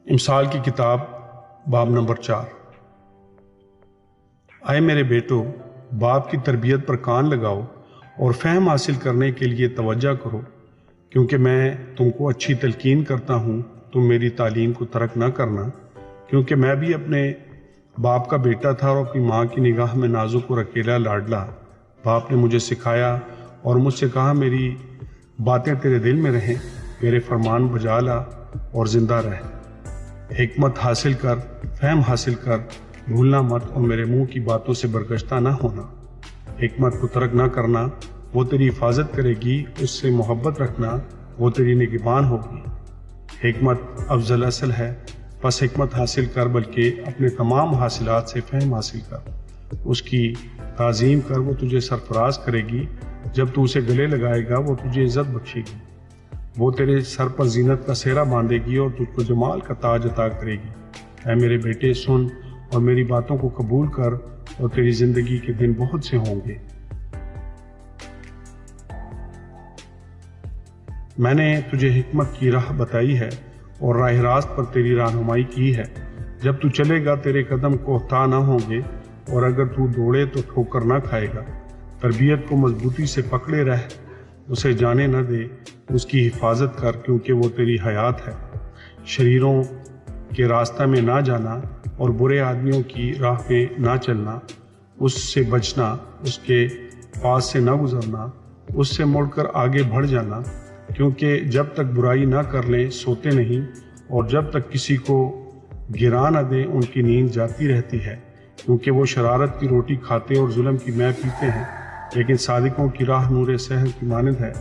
امثال کی کتاب باب نمبر 4۔ اے میرے بیٹو، باپ کی تربیت پر کان لگاؤ اور فہم حاصل کرنے کے لیے توجہ کرو، کیونکہ میں تم کو اچھی تلقین کرتا ہوں۔ تم میری تعلیم کو ترک نہ کرنا، کیونکہ میں بھی اپنے باپ کا بیٹا تھا اور اپنی ماں کی نگاہ میں نازک اور اکیلا لاڈلا۔ باپ نے مجھے سکھایا اور مجھ سے کہا، میری باتیں تیرے دل میں رہیں، میرے فرمان بجا لا اور زندہ رہ۔ حکمت حاصل کر، فہم حاصل کر، بھولنا مت اور میرے منہ کی باتوں سے برگشتہ نہ ہونا۔ حکمت کو ترک نہ کرنا، وہ تیری حفاظت کرے گی۔ اس سے محبت رکھنا، وہ تیری نگہبان ہوگی۔ حکمت افضل اصل ہے، پس حکمت حاصل کر، بلکہ اپنے تمام حاصلات سے فہم حاصل کر۔ اس کی تعظیم کر، وہ تجھے سرفراز کرے گی۔ جب تو اسے گلے لگائے گا، وہ تجھے عزت بخشے گی۔ وہ تیرے سر پر زینت کا سہرا باندھے گی اور تجھ کو جمال کا تاج عطا کرے گی۔ اے میرے بیٹے، سن اور میری باتوں کو قبول کر، اور تیری زندگی کے دن بہت سے ہوں گے۔ میں نے تجھے حکمت کی راہ بتائی ہے اور راہ راست پر تیری رہنمائی کی ہے۔ جب تو چلے گا، تیرے قدم کوہتا نہ ہوں گے، اور اگر تو دوڑے تو ٹھوکر نہ کھائے گا۔ تربیت کو مضبوطی سے پکڑے رہ، اسے جانے نہ دے، اس کی حفاظت کر، کیونکہ وہ تیری حیات ہے۔ شریروں کے راستہ میں نہ جانا اور برے آدمیوں کی راہ میں نہ چلنا، اس سے بچنا، اس کے پاس سے نہ گزرنا، اس سے مڑ کر آگے بڑھ جانا، کیونکہ جب تک برائی نہ کر لیں سوتے نہیں، اور جب تک کسی کو گرا نہ دیں ان کی نیند جاتی رہتی ہے، کیونکہ وہ شرارت کی روٹی کھاتے اور ظلم کی مے پیتے ہیں۔ لیکن صادقوں کی راہ نور سحر کی مانند ہے،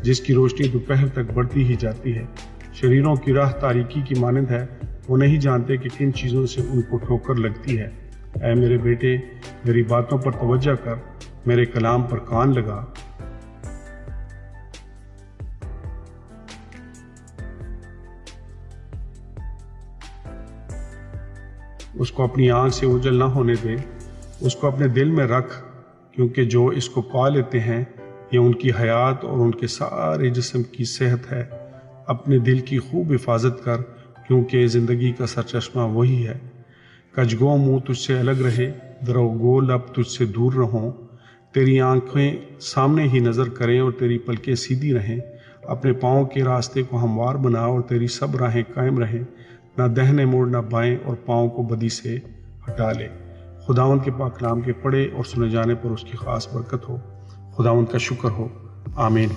جس کی روشنی دوپہر تک بڑھتی ہی جاتی ہے۔ شریروں کی راہ تاریکی کی مانند ہے، وہ نہیں جانتے کہ کن چیزوں سے ان کو ٹھوکر لگتی ہے۔ اے میرے بیٹے، میری باتوں پر توجہ کر، میرے کلام پر کان لگا۔ اس کو اپنی آنکھ سے اوجھل نہ ہونے دے، اس کو اپنے دل میں رکھ، کیونکہ جو اس کو پا لیتے ہیں، یہ ان کی حیات اور ان کے سارے جسم کی صحت ہے۔ اپنے دل کی خوب حفاظت کر، کیونکہ زندگی کا سرچشمہ وہی ہے۔ کجگو منہ تجھ سے الگ رہے، دروگو لب تجھ سے دور رہوں۔ تیری آنکھیں سامنے ہی نظر کریں اور تیری پلکیں سیدھی رہیں۔ اپنے پاؤں کے راستے کو ہموار بنا اور تیری سب راہیں قائم رہیں۔ نہ دہنے موڑ نہ بائیں، اور پاؤں کو بدی سے ہٹا لے۔ خداوند کے پاک کلام کے پڑھے اور سنے جانے پر اس کی خاص برکت ہو۔ خداوند کا شکر ہو۔ آمین۔